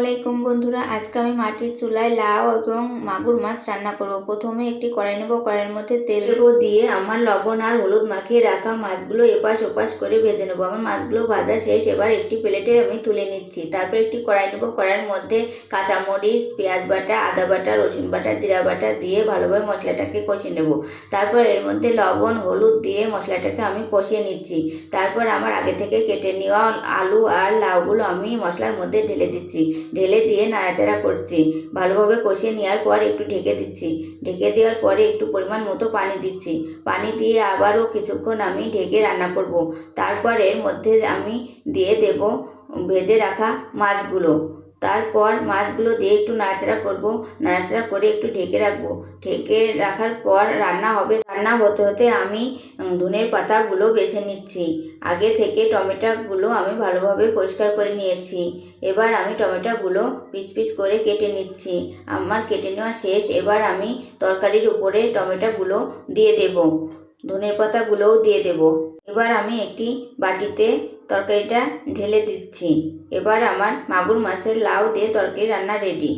আলাইকুম বন্ধুরা, আজকে আমি মাটির চুলায় লাউ এবং মাগুর মাছ রান্না করব। প্রথমে একটি কড়াই নেব, কড়াইয়ের মধ্যে তেল দিয়ে আমার লবণ আর হলুদ মাখিয়ে রাখা মাছগুলো এপাশ ওপাশ করে ভেজে নেব। আমার মাছগুলো ভাজা শেষ, এবার একটি প্লেটে আমি তুলে নিচ্ছি। তারপর একটি কড়াই নেব, কড়াইয়ের মধ্যে কাঁচামরিচ, পেঁয়াজ বাটা, আদা বাটা, রসুন বাটা, জিরা বাটা দিয়ে ভালোভাবে মশলাটাকে কষিয়ে নেব। তারপর এর মধ্যে লবণ হলুদ দিয়ে মশলাটাকে আমি কষিয়ে নিচ্ছি। তারপর আমার আগে থেকে কেটে নেওয়া আলু আর লাউগুলো আমি মশলার মধ্যে ঢেলে দিচ্ছি। ঢেলে দিয়ে নাড়াচাড়া করছি। ভালোভাবে কষিয়ে নেওয়ার পর একটু ঢেকে দিচ্ছি। ঢেকে দেওয়ার পরে একটু পরিমাণ মতো পানি দিচ্ছি। পানি দিয়ে আবারও কিছুক্ষণ আমি ঢেকে রান্না করব। তারপর এর মধ্যে আমি দিয়ে দেব ভেজে রাখা মাছগুলো। তারপর মাছগুলো দিয়ে একটু নাড়াচাড়া করব। নাড়াচাড়া করে একটু ঢেকে রাখবো। ঢেকে রাখার পর রান্না হবে। রান্না হতে হতে আমি ধনের পাতাগুলো বেছে নিচ্ছি। আগে থেকে টমেটোগুলো আমি ভালোভাবে পরিষ্কার করে নিয়েছি। এবার আমি টমেটোগুলো পিস পিস করে কেটে নিচ্ছি। আমার কেটে নেওয়া শেষ। এবার আমি তরকারির উপরে টমেটোগুলো দিয়ে দেব। ধনের পাতাগুলোও দিয়ে দেব। এবার আমি একটি বাটিতে তরকারিটা ঢেলে দিচ্ছি। এবার আমার মাগুর মাছের লাউ দিয়ে তরকারি রান্না রেডি।